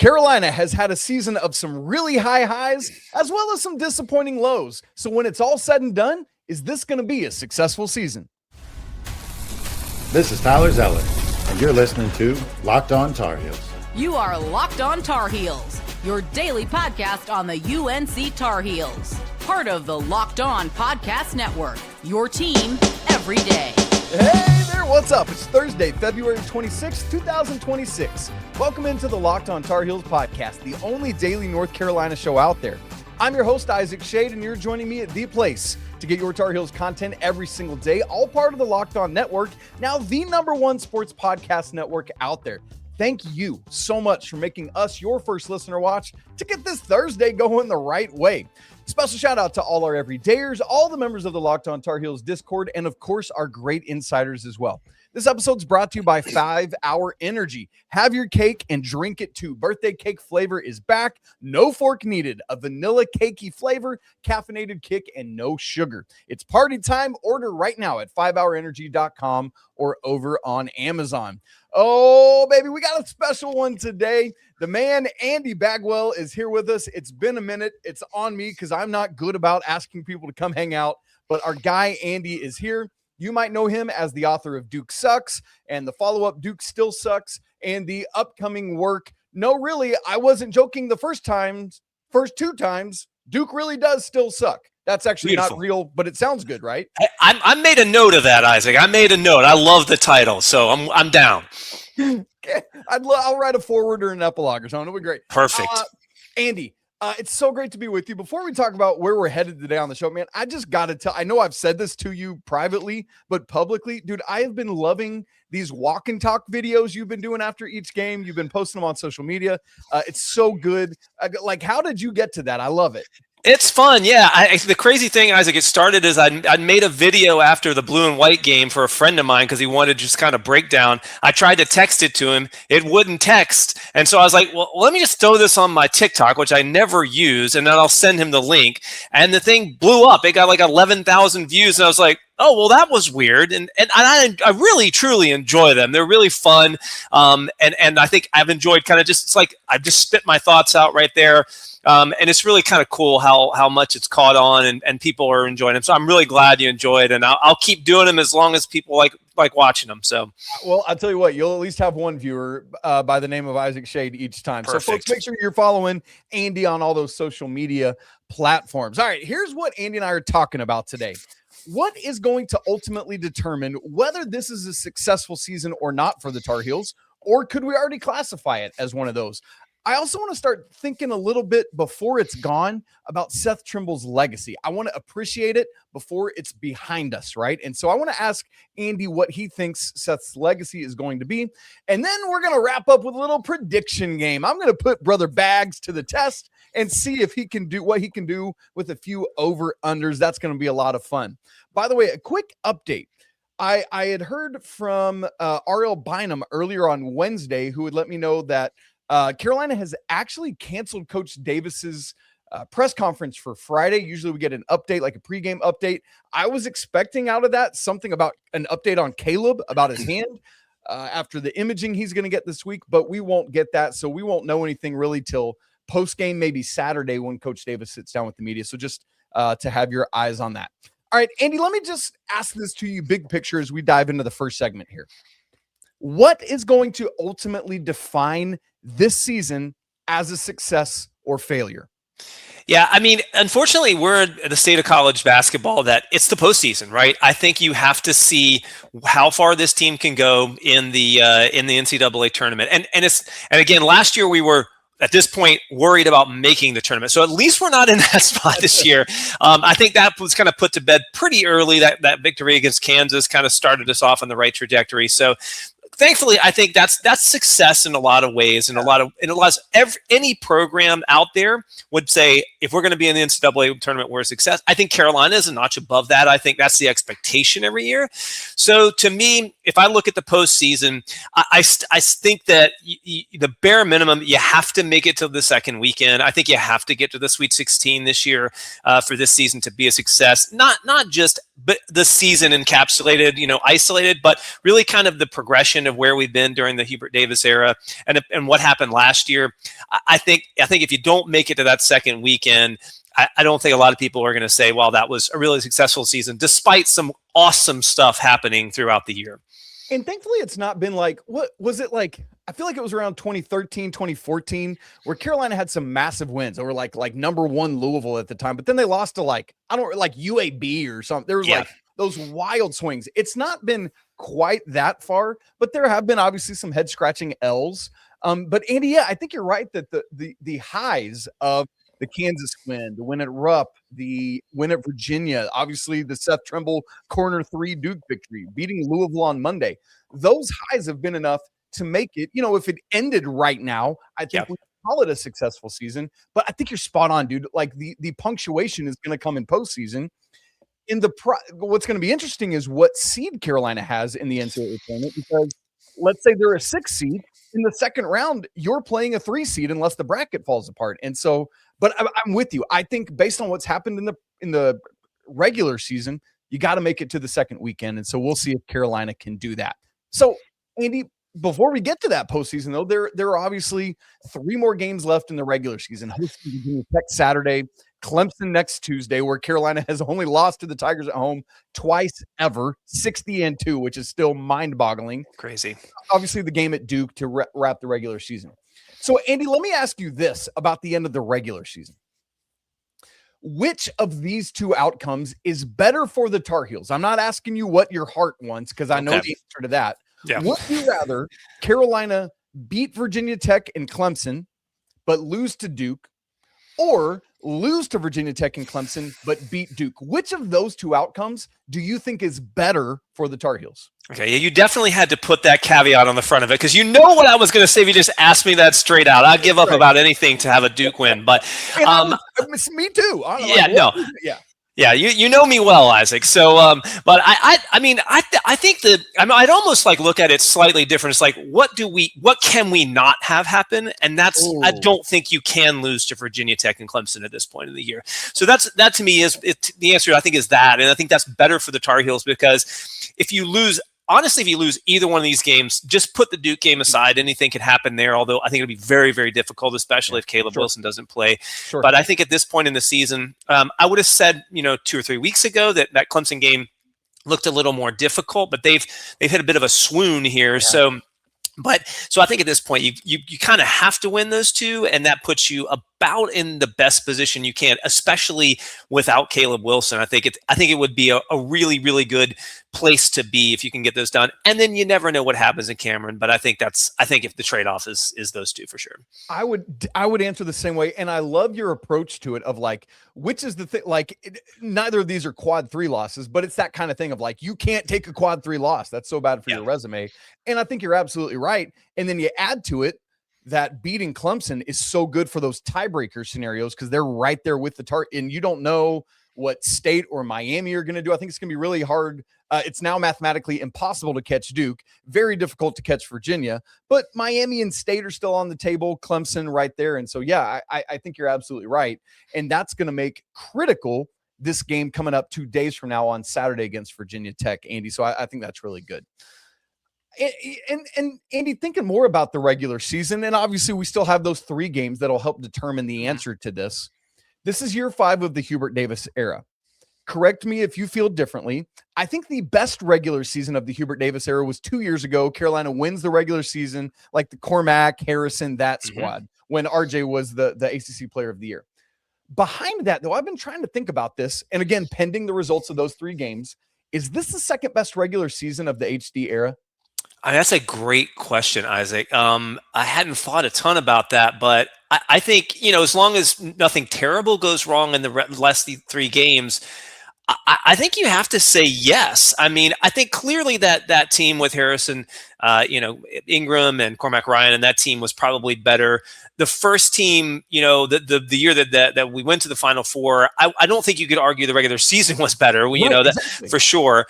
Carolina has had a season of some really high highs as well as some disappointing lows. So when it's all said and done, is this going to be a successful season? This is Tyler Zeller, and you're listening to Locked On Tar Heels. You are Locked On Tar Heels, your daily podcast on the UNC Tar Heels. Part of the Locked On Podcast Network, your team every day. Hey there, what's up? It's Thursday, February 26th, 2026. Welcome into the Locked On Tar Heels podcast, the only daily North Carolina show out there. I'm your host, Isaac Schade, and you're joining me at the place to get your Tar Heels content every single day, all part of the Locked On Network, now the #1 sports podcast network out there. Thank you so much for making us your first listener watch to get this Thursday going the right way. Special shout out to all our everydayers, all the members of the Locked On Tar Heels Discord, and of course, our great insiders as well. This episode's brought to you by 5 Hour Energy. Have your cake and drink it too. Birthday cake flavor is back. No fork needed. A vanilla cakey flavor, caffeinated kick, and no sugar. It's party time. Order right now at 5hourenergy.com or over on Amazon. Oh, baby, we got a special one today. The man, Andy Bagwell, is here with us. It's been a minute. It's on me because I'm not good about asking people to come hang out, but our guy, Andy, is here. You might know him as the author of Duke Sucks and the follow-up Duke Still Sucks and the upcoming work. No, really, I wasn't joking the first two times, Duke really does still suck. That's actually Beautiful. Not real, but it sounds good, right? I made a note of that, Isaac. I made a note. I love the title, so I'm down. Okay. I'll write a foreword or an epilogue or something. It'll be great. Perfect. Andy, it's so great to be with you. Before we talk about where we're headed today on the show, man, I just got to tell, I know I've said this to you privately, but publicly, dude, I have been loving these walk and talk videos you've been doing after each game. You've been posting them on social media. It's so good. Like, how did you get to that? I love it. It's fun, yeah. The crazy thing, Isaac, it started as I made a video after the blue and white game for a friend of mine because he wanted just kind of breakdown. I tried to text it to him. It wouldn't text. And so I was like, well, let me just throw this on my TikTok, which I never use, and then I'll send him the link. And the thing blew up. It got like 11,000 views. And I was like, oh, well, that was weird. And I really, truly enjoy them. They're really fun. And I think I've enjoyed kind of just, it's like I've just spit my thoughts out right there. And it's really kind of cool how much it's caught on and people are enjoying them. So I'm really glad you enjoyed, and I'll keep doing them as long as people like watching them. So, well, I'll tell you what, you'll at least have one viewer by the name of Isaac Schade each time. Perfect. So folks, make sure you're following Andy on all those social media platforms. All right, here's what Andy and I are talking about today. What is going to ultimately determine whether this is a successful season or not for the Tar Heels, or could we already classify it as one of those? I also want to start thinking a little bit before it's gone about Seth Trimble's legacy. I want to appreciate it before it's behind us, right? And so I want to ask Andy what he thinks Seth's legacy is going to be. And then we're going to wrap up with a little prediction game. I'm going to put Brother Bags to the test and see if he can do what he can do with a few over-unders. That's going to be a lot of fun. By the way, a quick update. I had heard from R.L. Bynum earlier on Wednesday, who would let me know that Carolina has actually canceled Coach Davis's press conference for Friday. Usually we get an update, like a pregame update. I was expecting out of that something about an update on Caleb, about his hand after the imaging he's going to get this week, but we won't get that. So we won't know anything really till post-game, maybe Saturday when Coach Davis sits down with the media. So just to have your eyes on that. All right, Andy, let me just ask this to you big picture as we dive into the first segment here. What is going to ultimately define this season as a success or failure? Yeah, I mean, unfortunately, we're at the state of college basketball that it's the postseason, right? I think you have to see how far this team can go in the NCAA tournament. And again, last year we were at this point worried about making the tournament. So at least we're not in that spot this year. I think that was kind of put to bed pretty early. That victory against Kansas kind of started us off on the right trajectory. So thankfully, I think that's success in a lot of ways, and any program out there would say if we're going to be in the NCAA tournament, we're a success. I think Carolina is a notch above that. I think that's the expectation every year. So to me, if I look at the postseason, I think that the bare minimum, you have to make it to the second weekend. I think you have to get to the Sweet 16 this year for this season to be a success. Not just but the season encapsulated, isolated, but really kind of the progression of where we've been during the Hubert Davis era and what happened last year. I think if you don't make it to that second weekend, I don't think a lot of people are going to say, well, that was a really successful season, despite some awesome stuff happening throughout the year. And thankfully, it's not been like, what was it like? I feel like it was around 2013, 2014, where Carolina had some massive wins over like number one Louisville at the time, but then they lost to like UAB or something. There was like those wild swings. It's not been quite that far, but there have been obviously some head scratching L's. But Andy, yeah, I think you're right that the highs of the Kansas win, the win at Rupp, the win at Virginia, obviously the Seth Trimble corner 3 Duke victory, beating Louisville on Monday. Those highs have been enough to make it, if it ended right now, I think we call it a successful season. But I think you're spot on, dude. Like the punctuation is going to come in postseason. What's going to be interesting is what seed Carolina has in the NCAA tournament, because let's say they're a 6 seed. In the second round, you're playing a 3 seed unless the bracket falls apart. And so, but I'm with you. I think based on what's happened in the regular season, you got to make it to the second weekend. And so we'll see if Carolina can do that. So, Andy, before we get to that postseason, though, there are obviously 3 more games left in the regular season. Hosting Virginia Tech Saturday, Clemson next Tuesday, where Carolina has only lost to the Tigers at home twice ever, 60-2, which is still mind-boggling. Crazy. Obviously, the game at Duke to wrap the regular season. So, Andy, let me ask you this about the end of the regular season. Which of these 2 outcomes is better for the Tar Heels? I'm not asking you what your heart wants, because I know the answer to that. Yeah. Would you rather Carolina beat Virginia Tech and Clemson, but lose to Duke, or lose to Virginia Tech and Clemson, but beat Duke? Which of those 2 outcomes do you think is better for the Tar Heels? Okay, yeah, you definitely had to put that caveat on the front of it, because you know what I was going to say if you just asked me that straight out. I'd give up about anything to have a Duke win, but me too. Yeah, you know me well, Isaac. So, but I think that I'd almost like look at it slightly different. It's like, what can we not have happen? And that's, I don't think you can lose to Virginia Tech and Clemson at this point in the year. So that to me is the answer. I think is that, and I think that's better for the Tar Heels, because if you lose either one of these games, just put the Duke game aside. Anything could happen there, although I think it'll be very, very difficult, especially if Caleb Wilson doesn't play. Sure. But I think at this point in the season, I would have said, 2 or 3 weeks ago that Clemson game looked a little more difficult, but they've hit a bit of a swoon here. Yeah. So I think at this point, you kind of have to win those 2, and that puts you about in the best position you can, especially without Caleb Wilson. I think it would be a really, really good place to be if you can get those done. And then you never know what happens in Cameron, but I think if the trade-off is those 2 for sure. I would answer the same way, and I love your approach to it of like, which is the thing, like neither of these are quad 3 losses, but it's that kind of thing of like, you can't take a quad 3 loss. That's so bad for your resume. And I think you're absolutely right. And then you add to it that beating Clemson is so good for those tiebreaker scenarios, because they're right there with the Tar, and you don't know what State or Miami are going to do. I think it's going to be really hard. It's now mathematically impossible to catch Duke, very difficult to catch Virginia, but Miami and State are still on the table, Clemson right there. And so, yeah, I think you're absolutely right. And that's going to make critical this game coming up 2 days from now on Saturday against Virginia Tech, Andy. So I think that's really good. And Andy, thinking more about the regular season, and obviously we still have those 3 games that'll help determine the answer to this. This is year 5 of the Hubert Davis era. Correct me if you feel differently. I think the best regular season of the Hubert Davis era was 2 years ago. Carolina wins the regular season, like the Cormac, Harrison, that squad, when RJ was the ACC Player of the Year. Behind that, though, I've been trying to think about this, and again, pending the results of those 3 games, is this the second best regular season of the HD era? That's a great question, Isaac. I hadn't thought a ton about that, but I think, as long as nothing terrible goes wrong in the last 3 games, I think you have to say yes. I mean, I think clearly that team with Harrison, Ingram and Cormac Ryan, and that team was probably better. The first team, the year that we went to the Final Four, I don't think you could argue the regular season was better. Exactly. For sure.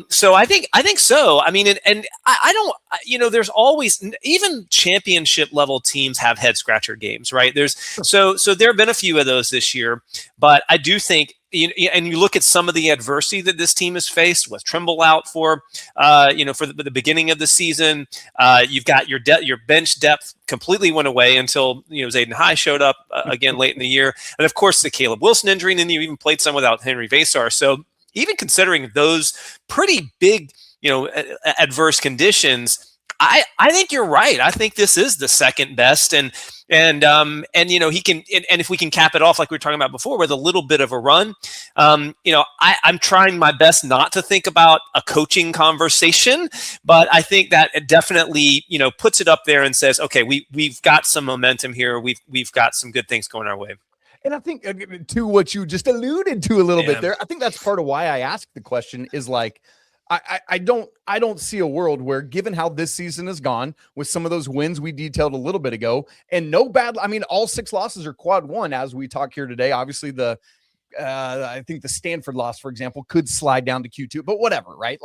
So I think so. I mean, and I don't, there's always, even championship level teams have head scratcher games, right? So there have been a few of those this year, but I do think. And you look at some of the adversity that this team has faced with Trimble out for the beginning of the season. You've got your bench depth completely went away until Jaydon High showed up again late in the year, and of course the Caleb Wilson injury, and then you even played some without Henri Veesaar. So even considering those pretty big adverse conditions, I think you're right. I think this is the second best, and he can, and if we can cap it off like we were talking about before with a little bit of a run, I'm trying my best not to think about a coaching conversation, but I think that it definitely puts it up there and says, okay, we've got some momentum here. We've got some good things going our way. And I think to what you just alluded to a little bit there, I think that's part of why I asked the question is like. I don't see a world where, given how this season has gone with some of those wins we detailed a little bit ago, and all 6 losses are quad one as we talk here today. Obviously, I think the Stanford loss, for example, could slide down to Q2, but whatever, right?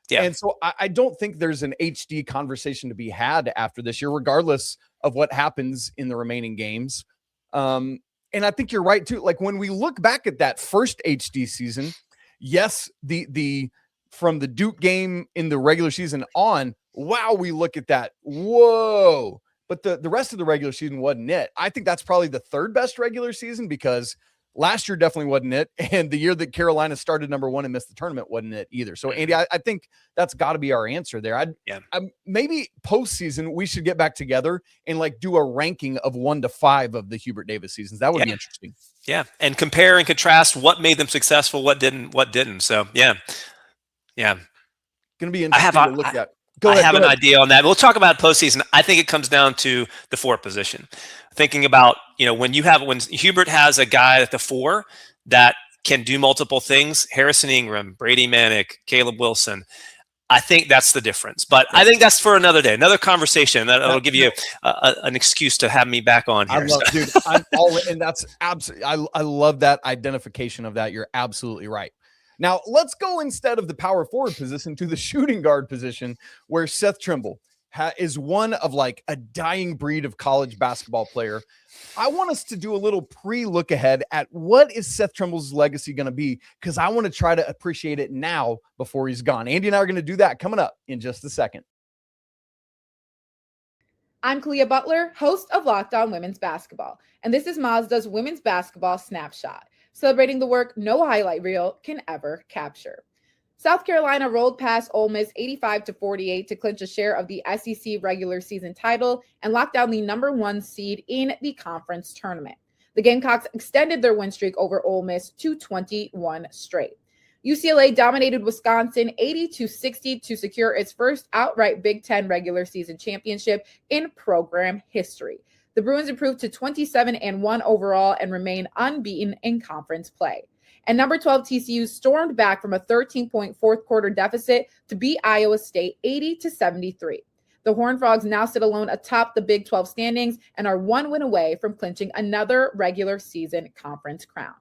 Yeah. And so I don't think there's an HD conversation to be had after this year, regardless of what happens in the remaining games. And I think you're right too. Like when we look back at that first HD season, yes, from the Duke game in the regular season on, wow, we look at that. Whoa. But the rest of the regular season wasn't it. I think that's probably the third best regular season because last year definitely wasn't it. And the year that Carolina started number 1 and missed the tournament wasn't it either. So, Andy, I think that's got to be our answer there. Maybe postseason we should get back together and do a ranking of 1 to 5 of the Hubert Davis seasons. That would be interesting. Yeah. And compare and contrast what made them successful, what didn't. So, yeah. Yeah. Going to be interesting to look at. I have an idea on that. We'll talk about postseason. I think it comes down to the 4 position. Thinking about, when Hubert has a guy at the 4 that can do multiple things, Harrison Ingram, Brady Manick, Caleb Wilson, I think that's the difference. But I think that's for another day, another conversation. That'll give you an excuse to have me back on here. I'm all in. And that's absolutely, I love that identification of that. You're absolutely right. Now, let's go instead of the power forward position to the shooting guard position where Seth Trimble is one of a dying breed of college basketball player. I want us to do a little pre-look ahead at what is Seth Trimble's legacy going to be because I want to try to appreciate it now before he's gone. Andy and I are going to do that coming up in just a second. I'm Kalia Butler, host of Locked On Women's Basketball, and this is Mazda's Women's Basketball Snapshot, celebrating the work no highlight reel can ever capture. South Carolina rolled past Ole Miss 85-48 to clinch a share of the SEC regular season title and lock down the number 1 seed in the conference tournament. The Gamecocks extended their win streak over Ole Miss to 21 straight. UCLA dominated Wisconsin 80-60 to secure its first outright Big Ten regular season championship in program history. The Bruins improved to 27-1 overall and remain unbeaten in conference play. And number 12 TCU stormed back from a 13-point fourth quarter deficit to beat Iowa State 80-73. The Horned Frogs now sit alone atop the Big 12 standings and are 1 win away from clinching another regular season conference crown.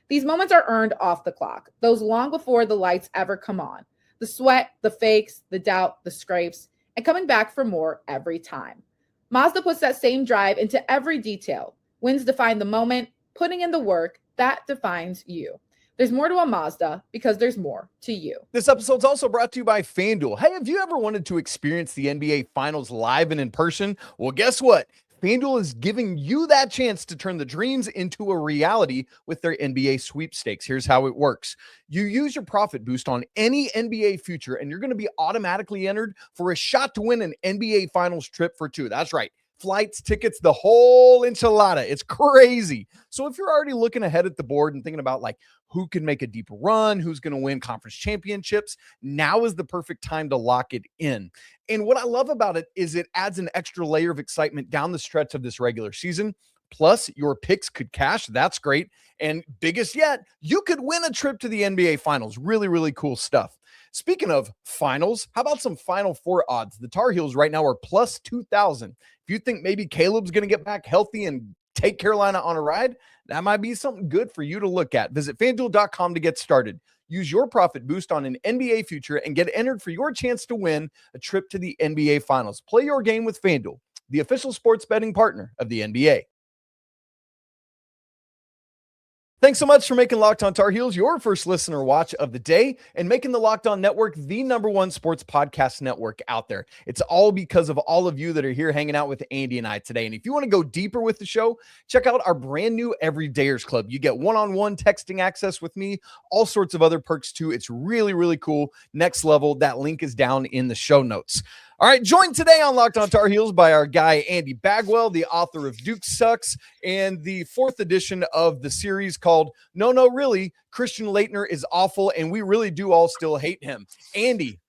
These moments are earned off the clock, those long before the lights ever come on. The sweat, the fakes, the doubt, the scrapes, and coming back for more every time. Mazda puts that same drive into every detail. Wins define the moment, putting in the work, that defines you. There's more to a Mazda because there's more to you. This episode's also brought to you by FanDuel. Hey, have you ever wanted to experience the NBA Finals live and in person? Well, guess what? FanDuel is giving you that chance to turn the dreams into a reality with their NBA sweepstakes. Here's how it works. You use your profit boost on any NBA future, and you're going to be automatically entered for a shot to win an NBA Finals trip for 2. That's right. Flights, tickets, the whole enchilada. It's crazy. So if you're already looking ahead at the board and thinking about who can make a deep run, who's going to win conference championships, now is the perfect time to lock it in. And what I love about it is it adds an extra layer of excitement down the stretch of this regular season. Plus, your picks could cash. That's great. And biggest yet, you could win a trip to the NBA Finals. Really, really cool stuff. Speaking of finals, how about some Final Four odds? The Tar Heels right now are plus 2,000. If you think maybe Caleb's going to get back healthy and take Carolina on a ride, that might be something good for you to look at. Visit FanDuel.com to get started. Use your profit boost on an NBA future and get entered for your chance to win a trip to the NBA Finals. Play your game with FanDuel, the official sports betting partner of the NBA. Thanks so much for making Locked On Tar Heels your first listener watch of the day and making the Locked On Network the #1 sports podcast network out there. It's all because of all of you that are here hanging out with Andy and I today. And if you want to go deeper with the show, check out our brand new Everydayers Club. You get one-on-one texting access with me, all sorts of other perks too. It's really, really cool. Next level. That link is down in the show notes. All right, joined today on Locked On Tar Heels by our guy, Andy Bagwell, the author of Duke Sucks, and the 4th edition of the series called No, Really, Christian Laettner is Awful, and we really do all still hate him. Andy,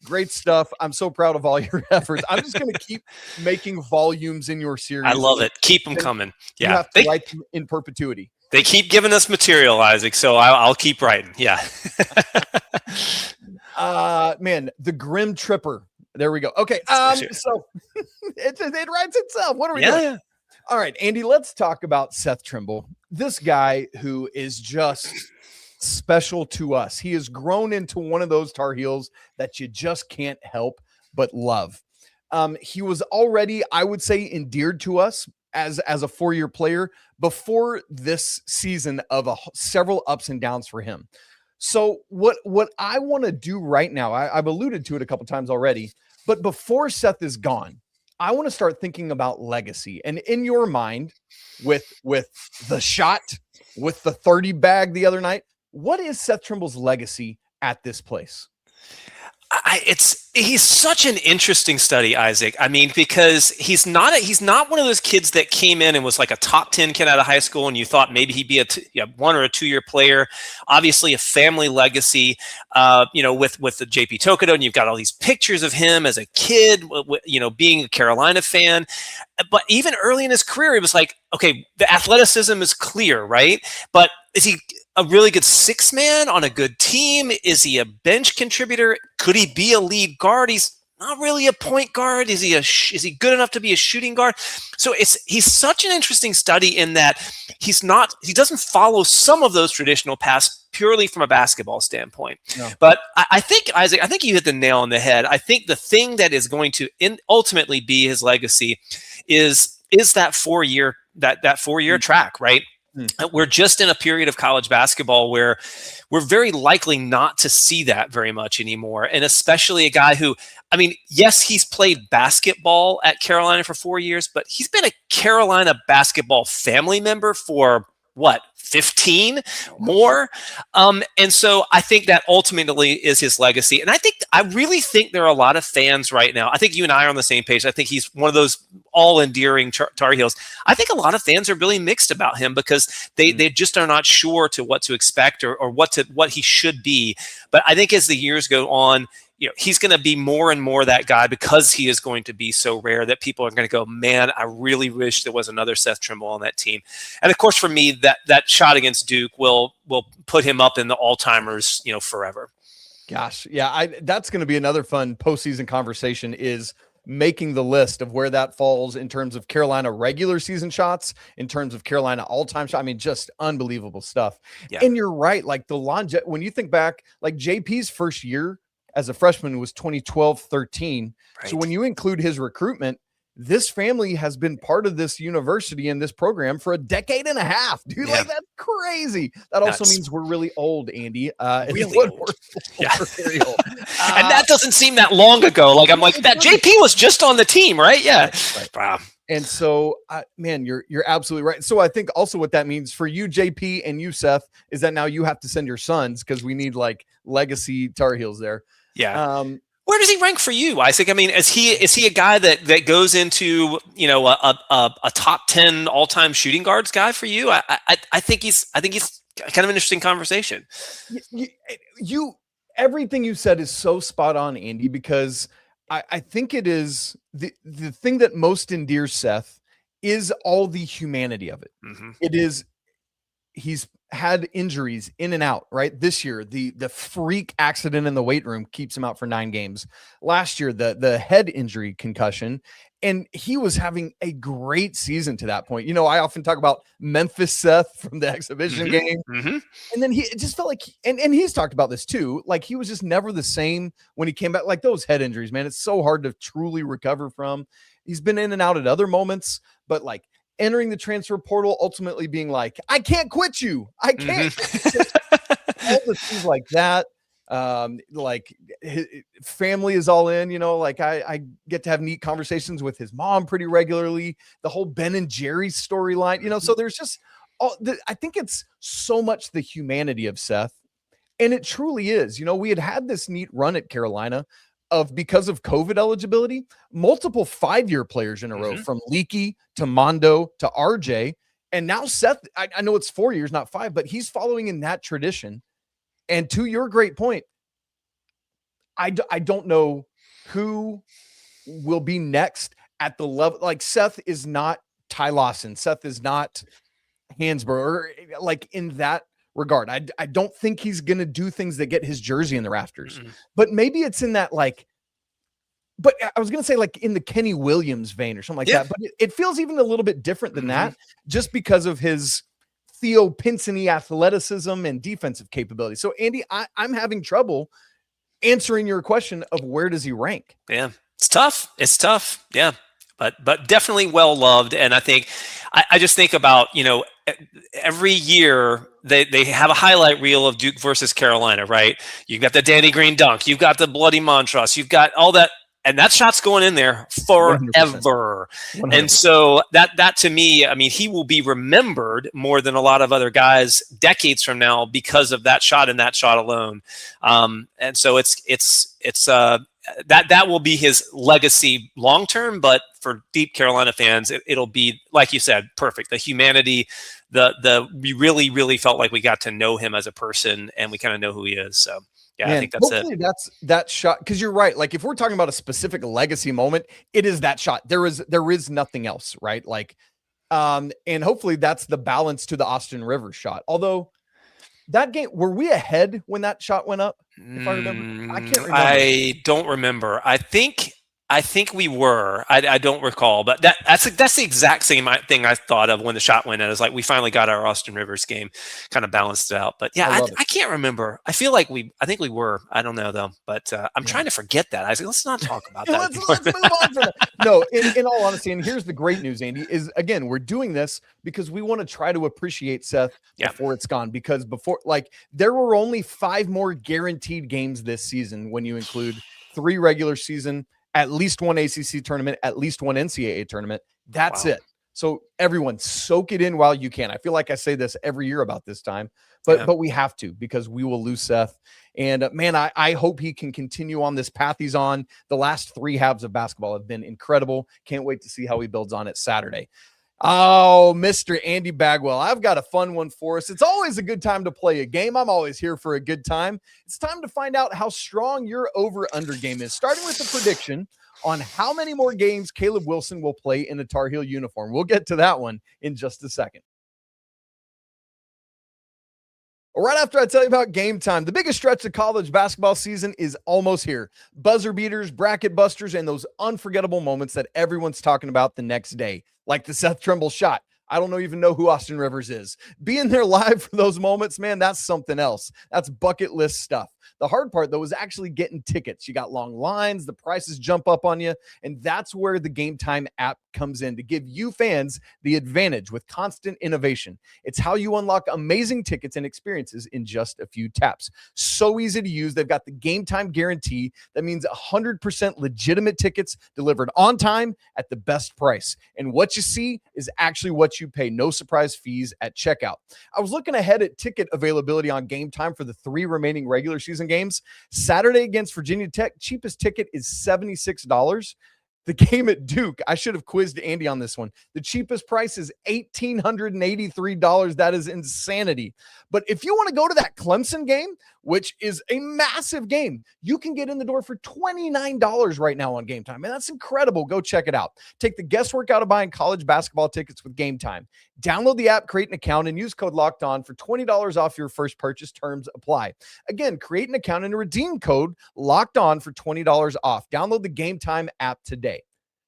great stuff. I'm so proud of all your efforts. I'm just going to keep making volumes in your series. I love it. Keep them coming. You Yeah. have to write them in perpetuity. They keep giving us material, Isaac, so I'll keep writing. Yeah. Man, the Grim Tripper. There we go. Okay. So it writes itself. What are we doing? Yeah. All right, Andy, let's talk about Seth Trimble. This guy who is just special to us. He has grown into one of those Tar Heels that you just can't help but love. He was already, I would say, endeared to us as a 4-year player before this season of several ups and downs for him. So what I want to do right now, I've alluded to it a couple times already, but before Seth is gone, I want to start thinking about legacy. And in your mind, with the shot, with the 30 bag the other night, what is Seth Trimble's legacy at this place? He's such an interesting study, Isaac. I mean, because he's not one of those kids that came in and was like a top 10 kid out of high school, and you thought maybe he'd be a 1 or a 2 year player. Obviously, a family legacy. With the JP Tokoto, and you've got all these pictures of him as a kid, being a Carolina fan. But even early in his career, it was like, okay, the athleticism is clear, right? But is he a really good 6-man on a good team? Is he a bench contributor? Could he be a lead guard? He's not really a point guard. Is he good enough to be a shooting guard? So he's such an interesting study in that he doesn't follow some of those traditional paths purely from a basketball standpoint. No. But I think, Isaac, you hit the nail on the head. I think the thing that is going to ultimately be his legacy is that 4-year track, right? We're just in a period of college basketball where we're very likely not to see that very much anymore. And especially a guy who, I mean, yes, he's played basketball at Carolina for 4 years, but he's been a Carolina basketball family member for 15 more. And so I think that ultimately is his legacy. And I really think there are a lot of fans right now. I think you and I are on the same page. I think he's one of those all endearing Tar Heels. I think a lot of fans are really mixed about him because they just are not sure to what to expect or what he should be. But I think as the years go on, he's going to be more and more that guy because he is going to be so rare that people are going to go, man, I really wish there was another Seth Trimble on that team. And of course, for me, that shot against Duke will put him up in the all-timers, forever. Gosh, yeah, that's going to be another fun postseason conversation, is making the list of where that falls in terms of Carolina regular season shots, in terms of Carolina all-time shot. I mean, just unbelievable stuff. Yeah. And you're right, like when you think back, like JP's first year as a freshman was 2012-13. Right. So when you include his recruitment, this family has been part of this university and this program for a decade and a half, dude. Yeah. Like, that's crazy. That also means we're really old, Andy. Really old. We're very old. And that doesn't seem that long ago. Like, I'm like, that JP was just on the team, right? Yeah. Right. Wow. And so, man, you're absolutely right. So I think also what that means for you, JP, and you, Seth, is that now you have to send your sons, because we need like legacy Tar Heels there. Yeah. Where does he rank for you, Isaac? I mean, is he a guy that goes into a top 10 all-time shooting guards guy for you? I think he's kind of an interesting conversation. Everything you said is so spot on, Andy, because I think it is the thing that most endears Seth is all the humanity of it. Mm-hmm. It is, he's had injuries in and out, right? This year, the freak accident in the weight room keeps him out for 9 games. Last year, the head injury concussion, and he was having a great season to that point. You know, I often talk about Memphis Seth from the exhibition game. Mm-hmm. And then it just felt like, and he's talked about this too, like he was just never the same when he came back. Like those head injuries, man, it's so hard to truly recover from. He's been in and out at other moments, but like entering the transfer portal, ultimately being like, I can't quit you. I can't. All the things like that. Like his family is all in, you know, like I get to have neat conversations with his mom pretty regularly. The whole Ben and Jerry storyline, you know, so there's just I think it's so much the humanity of Seth, and it truly is. You know, we had this neat run at Carolina of, because of COVID eligibility, multiple 5-year players in a row, from Leaky to Mondo to RJ, and now Seth. I know it's 4 years, not 5, but he's following in that tradition. And to your great point, I don't know who will be next at the level. Like Seth is not Ty Lawson. Seth is not Hansbrough, or like in that regard. I don't think he's going to do things that get his jersey in the rafters. But maybe it's in that, like, but I was going to say like in the Kenny Williams vein or something like that. But it feels even a little bit different than that, just because of his Theo Pinson-y athleticism and defensive capability. So Andy, I'm having trouble answering your question of where does he rank? Yeah, it's tough. It's tough. Yeah, but definitely well loved. And I think I just think about, you know, every year they have a highlight reel of Duke versus Carolina, right? You've got the Danny Green dunk, you've got the bloody Montross, you've got all that. And that shot's going in there forever. 100%. And so that to me, I mean, he will be remembered more than a lot of other guys decades from now because of that shot and that shot alone. And so it's that will be his legacy long term. But for deep Carolina fans, it'll be, like you said, perfect. The humanity, we really felt like we got to know him as a person, and we kind of know who he is. So. Yeah, Man, I think that's hopefully that's that shot, because you're right. Like if we're talking about a specific legacy moment, it is that shot. There is nothing else, right? Like, and hopefully that's the balance to the Austin Rivers shot. Although that game, were we ahead when that shot went up? If I remember, I can't remember. I don't remember. I think we were. I don't recall, but that's the exact same thing I thought of when the shot went in. It's like we finally got our Austin Rivers game kind of balanced it out. But yeah, I can't remember. I feel like I think we were. I don't know though. But I'm trying to forget that. I was like, let's not talk about that. let's move on from that. No, in all honesty, and here's the great news, Andy, is again, we're doing this because we want to try to appreciate Seth before it's gone. Because before, like, there were only 5 more guaranteed games this season when you include 3 regular season, at least 1 ACC tournament, at least 1 NCAA tournament. That's it. So everyone soak it in while you can. I feel like I say this every year about this time, but we have to, because we will lose Seth. And man, I hope he can continue on this path he's on. The last 3 halves of basketball have been incredible. Can't wait to see how he builds on it Saturday. Oh, Mr. Andy Bagwell, I've got a fun one for us. It's always a good time to play a game. I'm always here for a good time. It's time to find out how strong your over-under game is, starting with the prediction on how many more games Caleb Wilson will play in a Tar Heel uniform. We'll get to that one in just a second. Right after I tell you about game time, the biggest stretch of college basketball season is almost here. Buzzer beaters, bracket busters, and those unforgettable moments that everyone's talking about the next day, like the Seth Trimble shot. I don't even know who Austin Rivers is. Being there live for those moments, man, that's something else. That's bucket list stuff. The hard part, though, is actually getting tickets. You got long lines, the prices jump up on you, and that's where the Game Time app comes in to give you fans the advantage with constant innovation. It's how you unlock amazing tickets and experiences in just a few taps. So easy to use. They've got the Game Time guarantee. That means 100% legitimate tickets delivered on time at the best price. And what you see is actually what you pay. No surprise fees at checkout. I was looking ahead at ticket availability on Game Time for the 3 remaining regular season games. Saturday against Virginia Tech, cheapest ticket is $76. The game at Duke, I should have quizzed Andy on this one. The cheapest price is $1,883. That is insanity. But if you want to go to that Clemson game, which is a massive game. You can get in the door for $29 right now on Game Time. Man, that's incredible. Go check it out. Take the guesswork out of buying college basketball tickets with Game Time. Download the app, create an account, and use code LOCKEDON for $20 off your first purchase. Terms apply. Again, create an account and redeem code LOCKEDON for $20 off. Download the Game Time app today.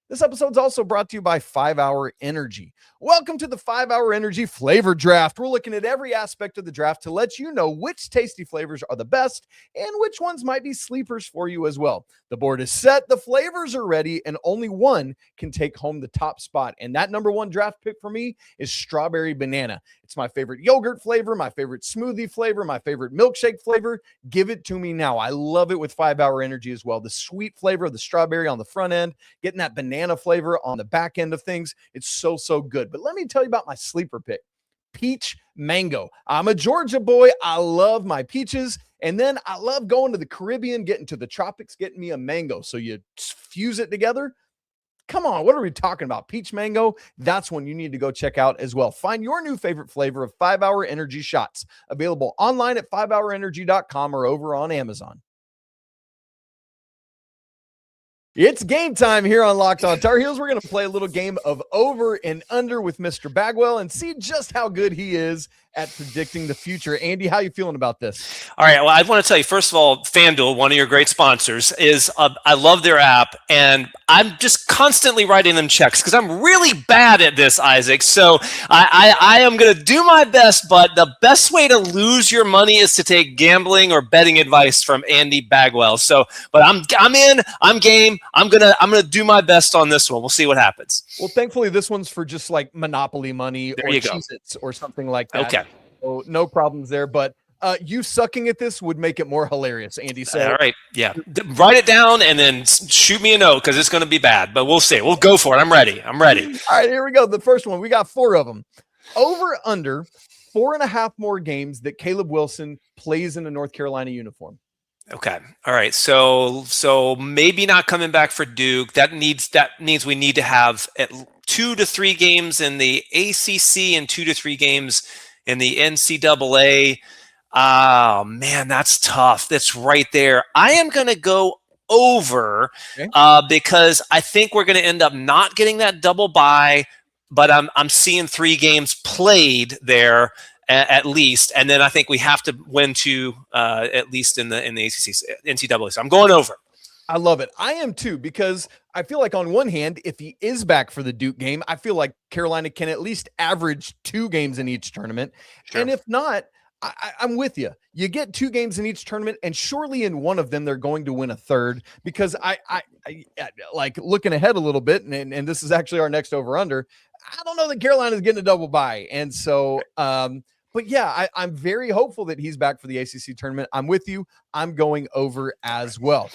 This episode is also brought to you by 5 Hour Energy. Welcome to the 5 Hour Energy Flavor Draft. We're looking at every aspect of the draft to let you know which tasty flavors are the best and which ones might be sleepers for you as well. The board is set, the flavors are ready, and only one can take home the top spot. And that number one draft pick for me is strawberry banana. It's my favorite yogurt flavor, my favorite smoothie flavor, my favorite milkshake flavor. Give it to me now. I love it with 5 Hour Energy as well. The sweet flavor of the strawberry on the front end, getting that banana flavor on the back end of things. It's so, so good. But let me tell you about my sleeper pick, peach mango. I'm a Georgia boy. I love my peaches. And then I love going to the Caribbean, getting to the tropics, getting me a mango. So you fuse it together. Come on, what are we talking about? Peach mango, that's one you need to go check out as well. Find your new favorite flavor of 5 Hour Energy shots. Available online at 5hourenergy.com or over on Amazon. It's game time here on Locked On Tar Heels. We're going to play a little game of over and under with Mr. Bagwell and see just how good he is at predicting the future. Andy, how you feeling about this? All right. Well, I want to tell you, first of all, FanDuel, one of your great sponsors, is I love their app, and I'm just constantly writing them checks because I'm really bad at this, Isaac. So I am going to do my best, but the best way to lose your money is to take gambling or betting advice from Andy Bagwell. So, but I'm in, I'm game. I'm gonna do my best on this one. We'll see what happens. Well, thankfully, this one's for just like Monopoly money or Cheez-Its or something like that. Okay. So no problems there. But you sucking at this would make it more hilarious, Andy. So all right, yeah, write it down and then shoot me a note because it's going to be bad. But we'll see. We'll go for it. I'm ready. All right, here we go. The first one. We got 4 of them. Over under 4.5 more games that Caleb Wilson plays in a North Carolina uniform. Okay. All right. So maybe not coming back for Duke. That means we need to have at 2 to 3 games in the ACC and 2 to 3 games in the NCAA. Oh man, that's tough. That's right there. I am going to go over because I think we're going to end up not getting that double bye, but I'm seeing 3 games played there. At least, and then I think we have to win 2 at least in the ACC, NCAA. So I'm going over. I love it. I am too, because I feel like on one hand, if he is back for the Duke game, I feel like Carolina can at least average 2 games in each tournament. Sure. And if not, I'm with you. You get 2 games in each tournament, and surely in one of them they're going to win a third. Because I like looking ahead a little bit, and this is actually our next over under. I don't know that Carolina's getting a double bye, and so. But yeah, I'm very hopeful that he's back for the ACC tournament. I'm with you. I'm going over as well.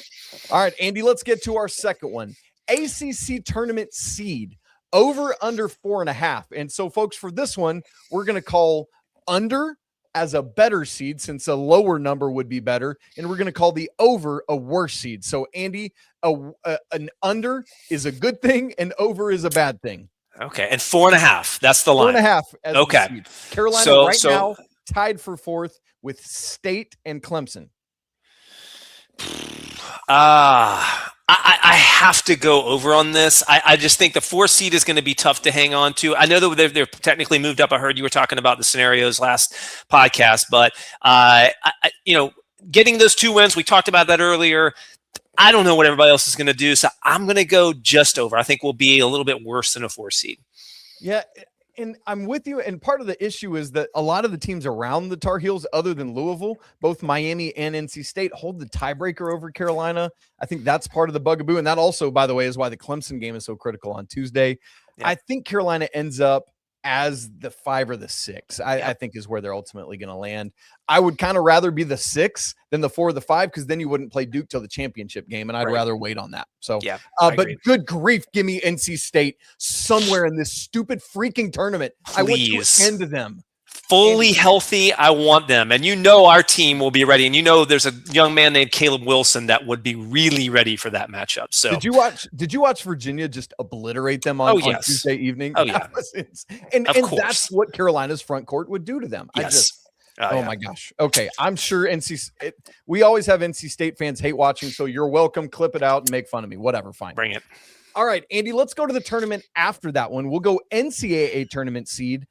All right, Andy, let's get to our second one. ACC tournament seed, over under 4.5. And so, folks, for this one, we're going to call under as a better seed, since a lower number would be better. And we're going to call the over a worse seed. So, Andy, an under is a good thing and over is a bad thing. Okay, and 4.5. That's the line. 4.5. As okay. Carolina now tied for 4th with State and Clemson. I have to go over on this. I just think the 4 seed is going to be tough to hang on to. I know that they're technically moved up. I heard you were talking about the scenarios last podcast, but getting those 2 wins, we talked about that earlier. I don't know what everybody else is going to do, so I'm going to go just over. I think we'll be a little bit worse than a 4 seed. Yeah, and I'm with you. And part of the issue is that a lot of the teams around the Tar Heels, other than Louisville, both Miami and NC State, hold the tiebreaker over Carolina. I think that's part of the bugaboo. And that also, by the way, is why the Clemson game is so critical on Tuesday. Yeah. I think Carolina ends up as the 5 or the 6, I think is where they're ultimately going to land. I would kind of rather be the 6 than the 4 or the 5, because then you wouldn't play Duke till the championship game, and I'd rather wait on that. So, but agree. Good grief, give me NC State somewhere in this stupid freaking tournament. Please. I want to end to them. Fully healthy, I want them. And our team will be ready. And there's a young man named Caleb Wilson that would be really ready for that matchup. So did you watch Virginia just obliterate them on Tuesday evening? Oh, yeah. And that's what Carolina's front court would do to them. Yes. Oh my gosh. Okay. I'm sure we always have NC State fans hate watching, so you're welcome. Clip it out and make fun of me. Whatever. Fine. Bring it. All right, Andy, let's go to the tournament after that one. We'll go NCAA tournament seed,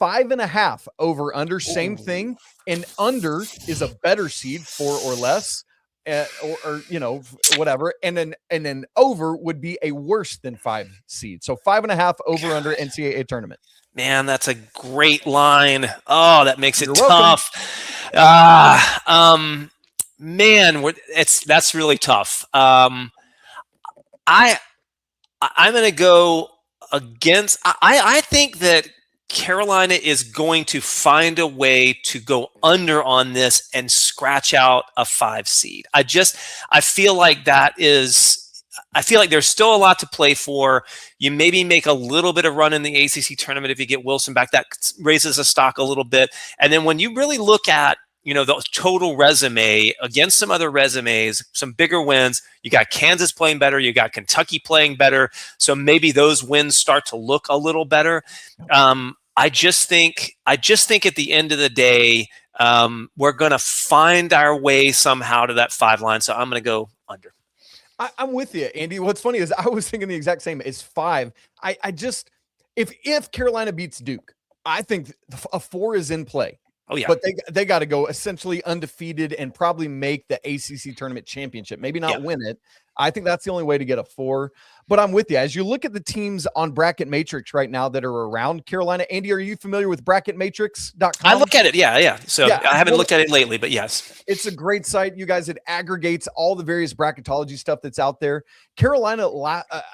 5.5 over under, same thing. And under is a better seed, 4 or less, or whatever. And then over would be a worse than 5 seed. So 5.5 over under NCAA tournament. Man, that's a great line. Oh, that makes it You're tough. Man, that's really tough. I'm going to go against. I think that Carolina is going to find a way to go under on this and scratch out a 5 seed. I feel like I feel like there's still a lot to play for. You maybe make a little bit of run in the ACC tournament if you get Wilson back. That raises a stock a little bit. And then when you really look at, the total resume against some other resumes, some bigger wins, you got Kansas playing better, you got Kentucky playing better. So maybe those wins start to look a little better. I just think at the end of the day, we're going to find our way somehow to that 5 line. So I'm going to go under. I'm with you, Andy. What's funny is I was thinking the exact same. It's 5. If Carolina beats Duke, I think a 4 is in play. Oh yeah, but they got to go essentially undefeated and probably make the ACC tournament championship. Maybe not win it. I think that's the only way to get a 4. But I'm with you. As you look at the teams on Bracket Matrix right now that are around Carolina, Andy, are you familiar with bracketmatrix.com? I look at it. Yeah. So I haven't looked at it lately, but yes. It's a great site. You guys, it aggregates all the various bracketology stuff that's out there. Carolina,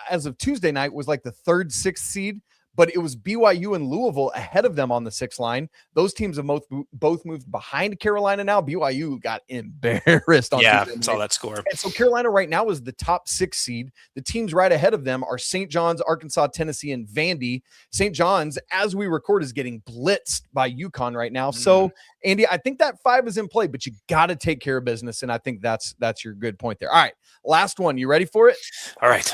as of Tuesday night, was like the 3rd, 6th seed. But it was BYU and Louisville ahead of them on the 6th line. Those teams have both moved behind Carolina now. BYU got embarrassed on Tuesday night. Saw that score. And so Carolina right now is the top 6 seed. The teams right ahead of them are St. John's, Arkansas, Tennessee, and Vandy. St. John's, as we record, is getting blitzed by UConn right now. So, Andy, I think that 5 is in play, but you got to take care of business, and I think that's your good point there. All right, last one. You ready for it? All right.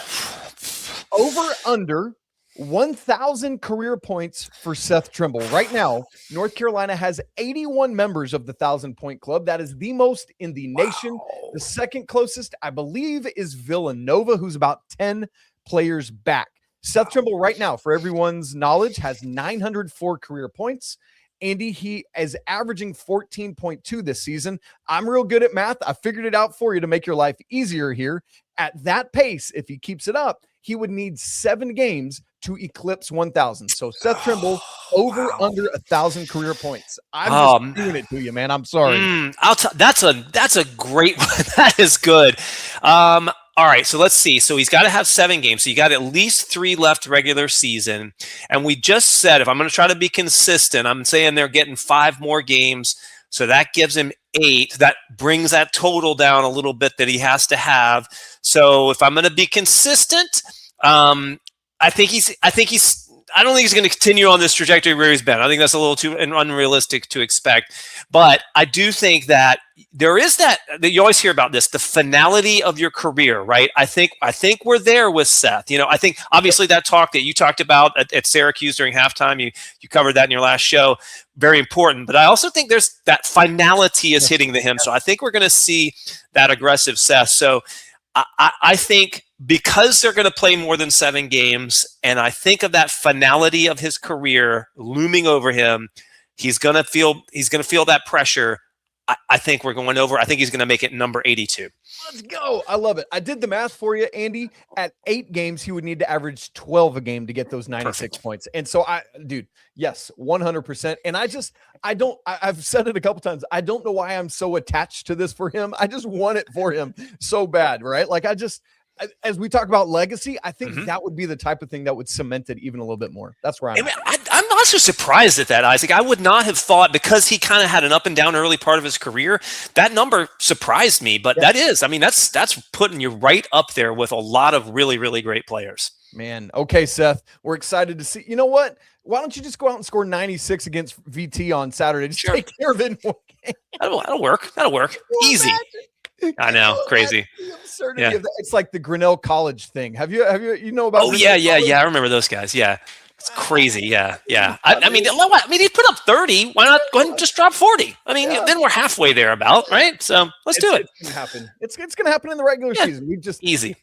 Over under 1,000 career points for Seth Trimble. Right now, North Carolina has 81 members of the 1,000-point club. That is the most in the nation. The second closest, I believe, is Villanova, who's about 10 players back. Seth Trimble right now, for everyone's knowledge, has 904 career points. Andy, he is averaging 14.2 this season. I'm real good at math. I figured it out for you to make your life easier here. At that pace, if he keeps it up, he would need 7 games to eclipse 1,000. So Seth Trimble under 1,000 career points. I'm just doing it to you, man. I'm sorry. That's a great one. That is good. All right, so let's see. So he's got to have 7 games. So you got at least 3 left regular season. And we just said, if I'm going to try to be consistent, I'm saying they're getting 5 more games. So that gives him 8. That brings that total down a little bit that he has to have. So if I'm going to be consistent, I don't think he's going to continue on this trajectory where he's been. I think that's a little too unrealistic to expect. But I do think that there is that you always hear about this, the finality of your career, right? I think we're there with Seth. I think obviously that talk that you talked about at Syracuse during halftime, you covered that in your last show, very important. But I also think there's that finality is hitting him. So I think we're going to see that aggressive Seth. So I think because they're going to play more than 7 games, and I think of that finality of his career looming over him, he's going to feel that pressure. I think we're going over. I think he's going to make it number 82. Let's go. I love it. I did the math for you, Andy. At 8 games, he would need to average 12 a game to get those 96 points. And so yes, 100%. And I've said it a couple times. I don't know why I'm so attached to this for him. I just want it for him so bad, right? Like as we talk about legacy, I think that would be the type of thing that would cement it even a little bit more. That's where I'm not so surprised at that, Isaac. I would not have thought, because he kind of had an up and down early part of his career, that number surprised me. But that's putting you right up there with a lot of really, really great players. Man. Okay, Seth, we're excited to see. You know what? Why don't you just go out and score 96 against VT on Saturday? Just take care of it in one game. That'll work. Easy. I know, crazy. The absurdity of that. It's like the Grinnell College thing. Have you about? Oh yeah. I remember those guys. Yeah. It's crazy. Yeah. I mean, he put up 30. Why not go ahead and just drop 40? I mean, then we're halfway there about, right? So let's do it. It's going to happen. It's going to happen in the regular season. We've just easy.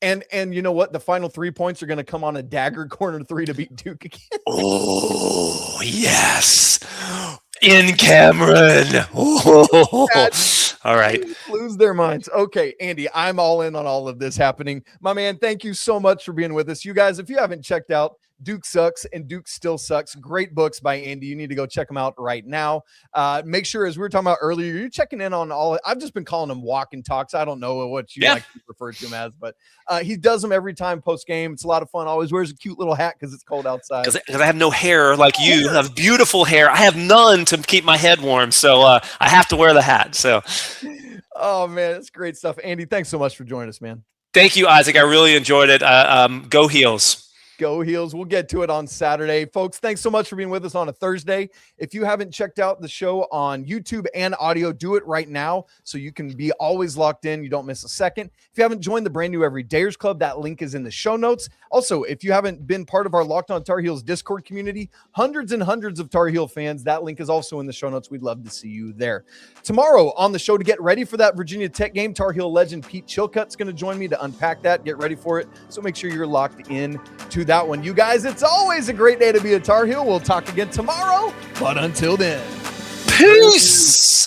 And you know what? The final 3 points are going to come on a dagger corner 3 to beat Duke again. Oh, yes. In Cameron. Oh. All right. Lose their minds. Okay, Andy, I'm all in on all of this happening. My man, thank you so much for being with us. You guys, if you haven't checked out Duke Sucks and Duke Still Sucks, great books by Andy. You need to go check them out right now. Make sure, as we were talking about earlier, you're checking in on all. I've just been calling them walk and talks. I don't know what you like to refer to them as, but he does them every time post game. It's a lot of fun. Always wears a cute little hat because it's cold outside. Because I have no hair like you. I have beautiful hair. I have none to keep my head warm, so I have to wear the hat. So, oh man, it's great stuff. Andy, thanks so much for joining us, man. Thank you, Isaac. I really enjoyed it. Go Heels. Go Heels. We'll get to it on Saturday. Folks, thanks so much for being with us on a Thursday. If you haven't checked out the show on YouTube and audio, do it right now so you can be always locked in. You don't miss a second. If you haven't joined the brand new Everydayers Club, that link is in the show notes. Also, if you haven't been part of our Locked On Tar Heels Discord community, hundreds and hundreds of Tar Heel fans, that link is also in the show notes. We'd love to see you there. Tomorrow on the show, to get ready for that Virginia Tech game, Tar Heel legend Pete Chilcutt's going to join me to unpack that. Get ready for it. So make sure you're locked in to that one. You guys, it's always a great day to be a Tar Heel. We'll talk again tomorrow, but until then, peace.